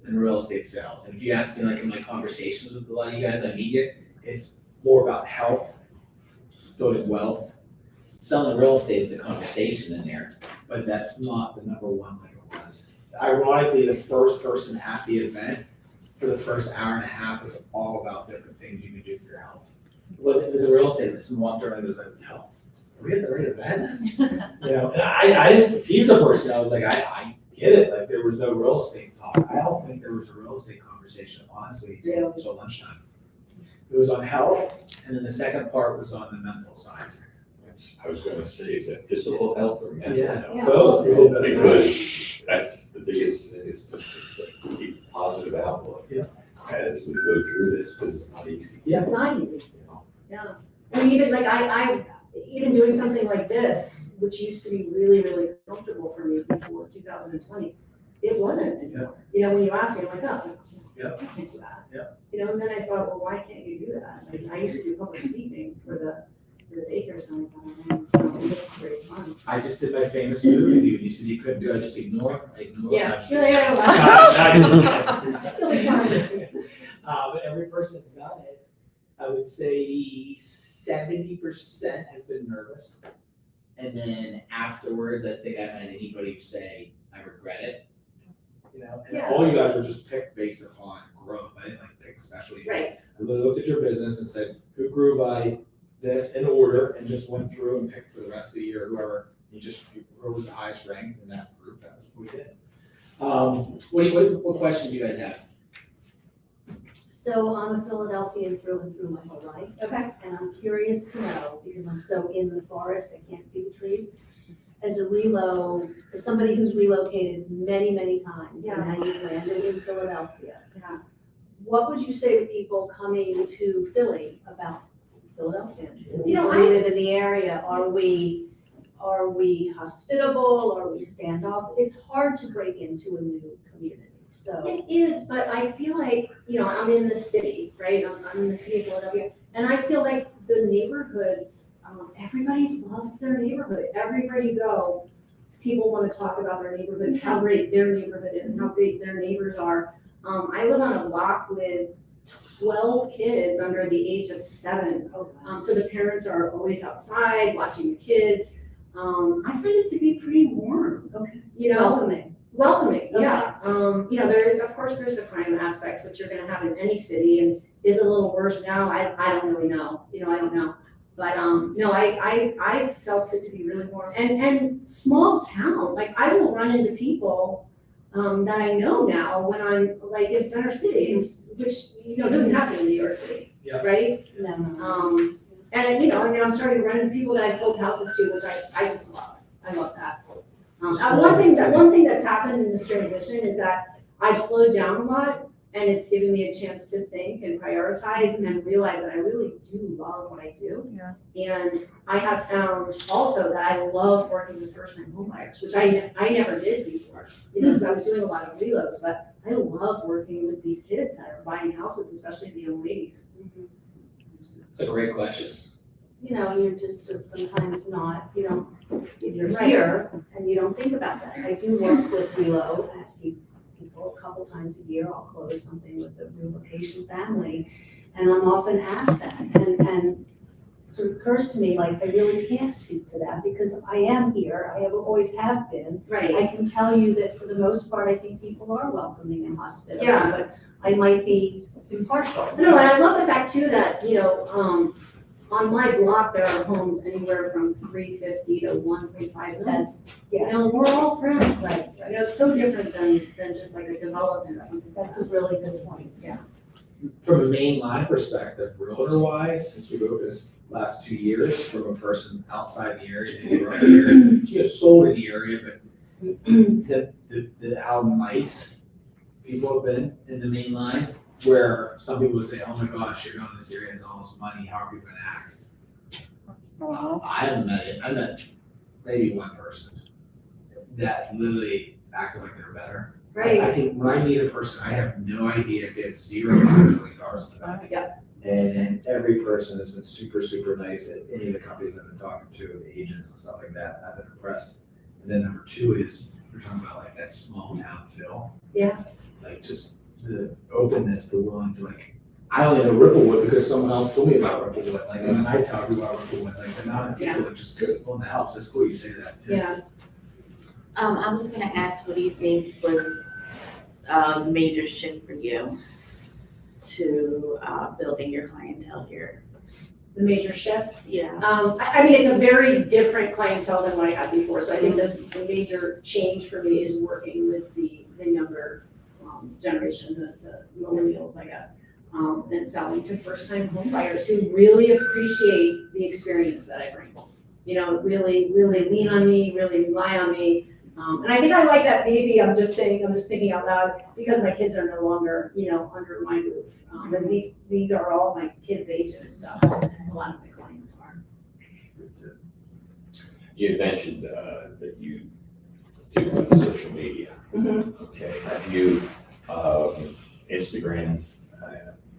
than real estate sales. And if you ask me, like in my conversations with a lot of you guys on media, it's more about health, building wealth. Selling real estate is the conversation in there, but that's not the number one like it was. Ironically, the first person at the event for the first hour and a half was all about different things you can do for your health. It wasn't, because real estate, and someone walked around and was like, no, are we at the right event? You know, and I didn't tease a person, I was like, I get it, like there was no real estate talk. I don't think there was a real estate conversation, honestly, until lunchtime. It was on health, and then the second part was on the mental side.
I was gonna say, is that physical health or mental
Yeah,
health?
Yeah.
both, a little bit of both.
Because that's the biggest thing, is just to keep a positive outlook.
Yeah.
As we go through this, because it's not easy.
Yeah.
It's not easy.
You know?
Yeah. I mean, even like I even doing something like this, which used to be really, really comfortable for me before 2020, it wasn't anymore. You know, when you ask me, I'm like, oh,
Yeah.
I can't do that.
Yeah.
You know, and then I thought, well, why can't you do that? Like, I used to do public speaking for the daycare center, and it's raise funds.
I just did my famous move with you, and you said you couldn't do it, I just ignore.
Yeah.
I'm just-
You'll be fine.
But every person that's done it, I would say 70% has been nervous. And then afterwards, I think I haven't had anybody say, I regret it. You know, and
Yeah.
all you guys were just picked based upon growth. I didn't like pick specialty.
Right.
I looked at your business and said, who grew by this in order, and just went through and picked for the rest of the year, whoever, you whoever was the highest ranked in that group, that's what we did. What questions do you guys have?
So I'm a Philadelphian through and through my whole life.
Okay.
And I'm curious to know, because I'm so in the forest, I can't see the trees. As somebody who's relocated many, many times, and now you've landed in Philadelphia.
Yeah.
What would you say to people coming to Philly about Philadelphians?
You know,
We live in the area, are we hospitable, are we standoff? It's hard to break into a new community, so.
It is, but I feel like, you know, I'm in the city, right? I'm in the city of Philadelphia, and I feel like the neighborhoods, everybody loves their neighborhood. Everywhere you go, people want to talk about their neighborhood, how great their neighborhood is, and how big their neighbors are. I live on a block with 12 kids under the age of 7. So the parents are always outside watching the kids. I find it to be pretty warm.
Okay.
You know, welcoming,
Okay.
yeah. You know, of course, there's the crime aspect, which you're gonna have in any city, and is it a little worse now? I don't really know, you know, I don't know. But, no, I felt it to be really warm, and small town, like, I will run into people, that I know now when I'm like in Center City, which, you know, doesn't happen in New York City,
Yeah.
right?
No.
And, you know, I mean, I'm starting to run into people that I've sold houses to, which I just love. I love that. One thing that's happened in this transition is that I've slowed down a lot, and it's given me a chance to think and prioritize and realize that I really do love what I do.
Yeah.
And I have found also that I love working with first-time homebuyers, which I never did before. You know, because I was doing a lot of reloads, but I love working with these kids that are buying houses, especially the young ladies.
It's a great question.
You know, you're just sometimes not, you're
Right.
here and you don't think about that. I do work with reload at people a couple times a year. I'll close something with a relocation family. And I'm often asked that, and so it occurs to me, like, I really can't speak to that because I am here. I always have been.
Right.
I can tell you that for the most part, I think people are welcoming and hospitable.
Yeah.
But I might be impartial.
No, and I love the fact too that, you know, on my block, there are homes anywhere from 350 to 1.5 million.
That's,
You know, we're all friends.
Right.
You know, it's so different than just like a development or something.
that's a really good point.
From a mainline perspective, realtor wise, since we wrote this last 2 years, from a person outside the area, they grew up here, she has sold in the area, but how nice people have been in the main line, where some people would say, oh my gosh, you're going to this area, has all this money, how are we gonna act? I haven't met it, I met maybe one person that literally acted like they're better.
Right.
When I meet a person, I have no idea if they have $0 to $1 million in the bank.
And every person has been super, super nice at any of the companies I've been talking to, the agents and stuff like that. I've been impressed. And then number two is, we're talking about like that small town feel.
Yeah.
Like just the openness, the willing to like, I only know Ripplewood because someone else told me about Ripplewood. Like, and then I tell you about Ripplewood, like the amount of people that just good, well, that helps. It's cool you say that.
Yeah.
I was gonna ask, what do you think was a major shift for you to building your clientele here?
The major shift.
Yeah.
I mean, it's a very different clientele than what I had before, so I think the major change for me is working with the younger generation, the millennials, I guess, and selling to first-time home buyers who really appreciate the experience that I bring. You know, really, really lean on me, really rely on me. And I think I like that maybe, I'm just thinking out loud, because my kids are no longer, you know, under my roof. And these are all my kids' ages, so a lot of my clients are.
You had mentioned that you do social media.
Mhm.
Okay, have you, Instagram,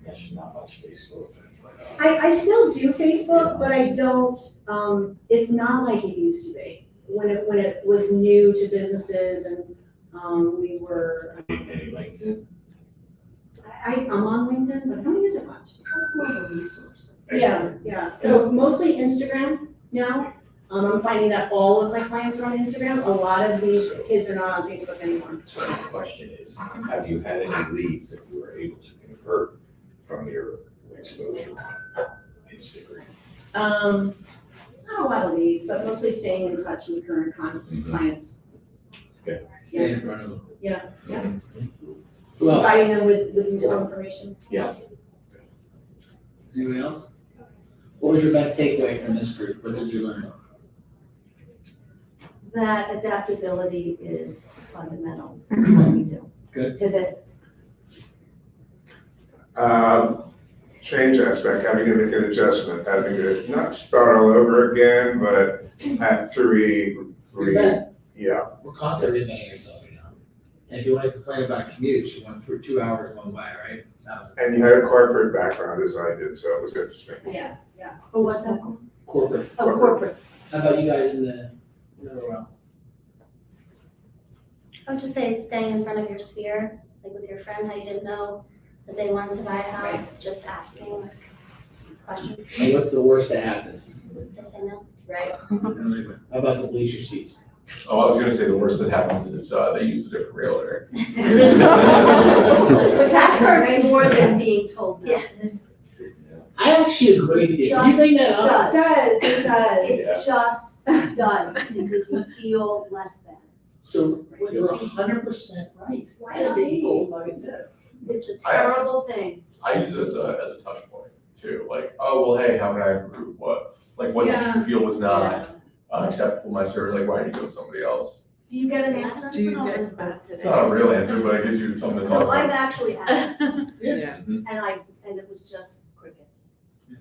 mentioned not much Facebook. But,
I still do Facebook, but I don't, it's not like it used to be. When it was new to businesses and, we were,
any LinkedIn?
I'm on LinkedIn, but I don't use it much. That's more of a resource. Yeah, so mostly Instagram now. I'm finding that all of my clients are on Instagram. A lot of these kids are not on Facebook anymore.
So the question is, have you had any leads that you were able to convert from your exposure on Instagram?
Not a lot of leads, but mostly staying in touch with current clients.
Stay in front of them.
Yeah.
Who else?
Providing them with useful information.
Anyone else? What was your best takeaway from this group? What did you learn?
That adaptability is fundamental to what we do.
Good.
Pivot.
Change aspect, having to make an adjustment, having to not start all over again, but have to yeah.
We're constantly reinventing yourself, you know? And if you want to complain about a commute, you went through 2 hours one way, right? That was
And you had a corporate background as I did, so it was interesting.
Yeah.
Oh, what's that?
corporate.
Oh, corporate.
How about you guys in the middle row?
I would just say staying in front of your sphere, like with your friend, how you didn't know that they wanted to buy a house, just asking like, questions.
And what's the worst that happens?
They say no.
Right.
How about the bleacher seats?
Oh, I was gonna say the worst that happens is they use a different realtor.
Which that hurts more than being told no.
Yeah.
I actually agree with you. Can you bring that up?
It does.
It just does, because you feel less than.
So you're 100% right. That is a gold nugget tip.
It's a terrible thing.
I use it as a touch point too, like, oh, well, hey, how can I improve what did you feel was not acceptable in my service, like, why did you go with somebody else?
Do you get an answer?
Do you
from
get
us?
It's not a real answer, but it gives you something to talk
So I've
about.
actually asked, and
Yeah.
it was just crickets.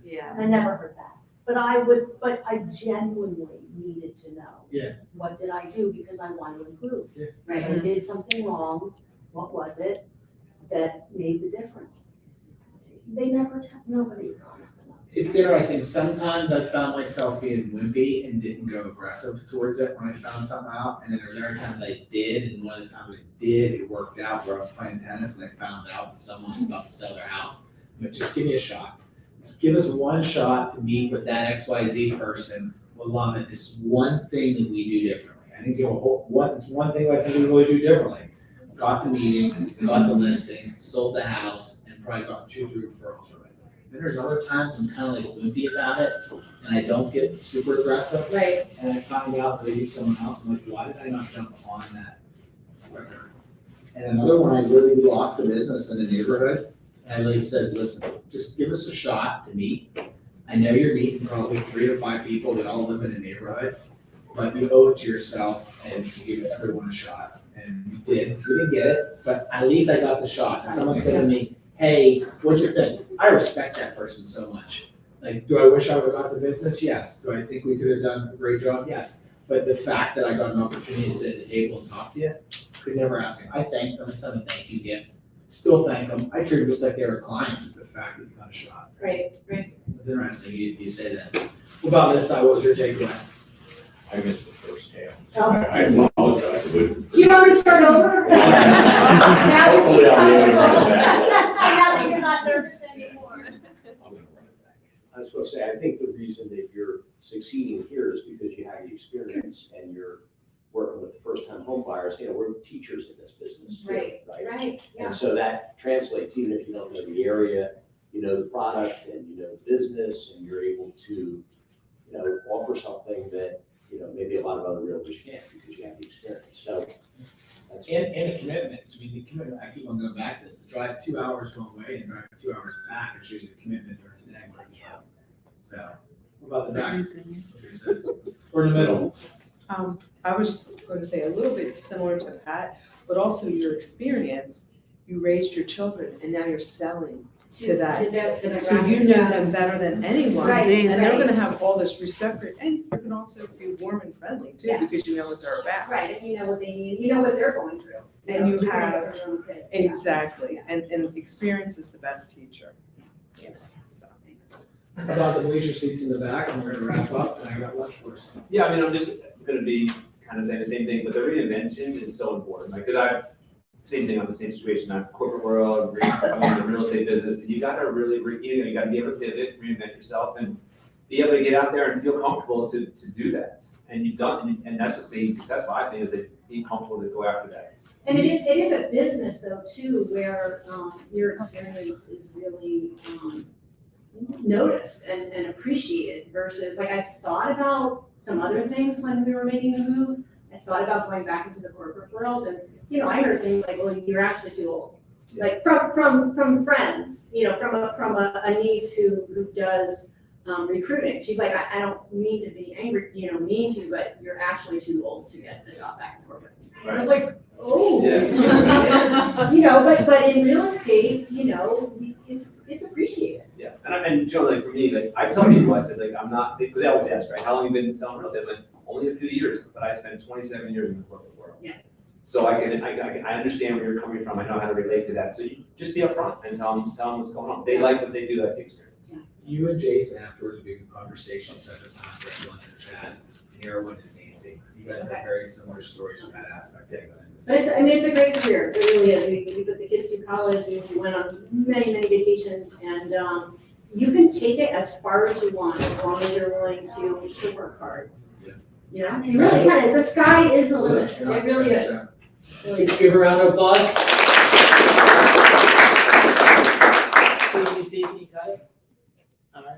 Yeah.
I never heard that. But I genuinely needed to know.
Yeah.
What did I do? Because I want to improve. If I
Right.
did something wrong, what was it that made the difference? They never tell, nobody is honest enough.
It's interesting. Sometimes I found myself being wimpy and didn't go aggressive towards it when I found something out. And then there's other times I did, and one of the times I did, it worked out where I was playing tennis and I found out that someone was about to sell their house. But just give me a shot. Just give us one shot to meet with that XYZ person. We'll love it. This is one thing that we do differently. I think it's one thing I think we really do differently. Got the meeting, got the listing, sold the house, and probably got 2-3 referrals from it. Then there's other times I'm kind of like wimpy about it, and I don't get super aggressive.
Right.
And I find out maybe someone else, I'm like, why did I not jump on that quicker? And another one, I really lost a business in the neighborhood. And I really said, listen, just give us a shot to meet. I know you're meeting probably 3 to 5 people that all live in a neighborhood, but you owe it to yourself and you give everyone a shot. And we did. We didn't get it, but at least I got the shot. And someone said to me, hey, what'd you think? I respect that person so much. Like, do I wish I would have got the business? Yes. Do I think we could have done a great job? Yes. But the fact that I got an opportunity to sit at the table and talk to you, could never ask him. I thanked them. I sent a thank you gift. still thank them. I treat them just like they were a client, just the fact that you got a shot.
Right.
It's interesting you say that. What about this side? What was your takeaway?
I missed the first half.
Oh.
I apologize. But-
Do you want me to start over? Now that she's
Hopefully I'll be able to
comfortable.
run it back.
Now that you're not nervous anymore.
I'm gonna run it back.
I was gonna say, I think the reason that you're succeeding here is because you have the experience and you're working with first-time home buyers. You know, we're teachers in this business too,
Right, yeah.
And so that translates, even if you don't know the area, you know the product and you know the business, and you're able to, you know, offer something that, you know, maybe a lot of other realtors can't because you have the experience. So that's.
And a commitment. I mean, the commitment, I keep on going back to this, to drive 2 hours one way and drive 2 hours back, it shows a commitment during the day. So, what about the back? What you said? Or in the middle?
I was going to say a little bit similar to Pat, but also your experience, you raised your children and now you're selling to that. So you know them better than anyone.
Right,
And they're
right.
gonna have all this respect for you. And you can also be warm and friendly too,
Yeah.
because you know what they're about.
Right, and you know what they need, you know what they're going through.
And
know,
you
know
have-
their own kids, yeah.
Exactly. And experience is the best teacher. So.
How about the bleacher seats in the back? And we're gonna wrap up, and I got lunch for us.
Yeah, I mean, I'm just gonna be kind of saying the same thing, but the reinvention is so important, like, cause same thing, I'm the same situation, I'm corporate world, I'm in the real estate business, and you gotta really, you gotta be able to pivot, reinvent yourself, and be able to get out there and feel comfortable to do that. And you've done, and that's what's made you successful, I think, is that being comfortable to go after that.
And it is a business though too, where, your experience is really, noticed and appreciated versus, like, I thought about some other things when we were making the move. I thought about going back into the corporate world and, you know, I heard things like, well, you're actually too old. Like from friends, you know, from a niece who does, recruiting. She's like, I don't mean to be angry, you know, mean to you, but you're actually too old to get the job back in corporate. And I was like, oh.
Yeah.
You know, but in real estate, you know, it's appreciated.
Yeah, and Joe, like, for me, like, I tell people, I said, like, I'm not, because they always ask, right, how long have you been selling real estate? I'm like, only a few years, but I spent 27 years in the corporate world.
Yeah.
So I understand where you're coming from, I know how to relate to that, so you just be upfront and tell them what's going on. They like what they do, like the experience.
You and Jason afterwards will be in conversation, set the time for lunch and chat. And your one is Nancy. You guys have very similar stories from that aspect.
But it's a great career, it really is. We put the kids through college, we went on many vacations, and you can take it as far as you want, as long as you're willing to work hard.
Yeah.
You know, it really kind of, the sky is the limit, it really is. Really is.
Give a round of applause. Safety, cut it. All right.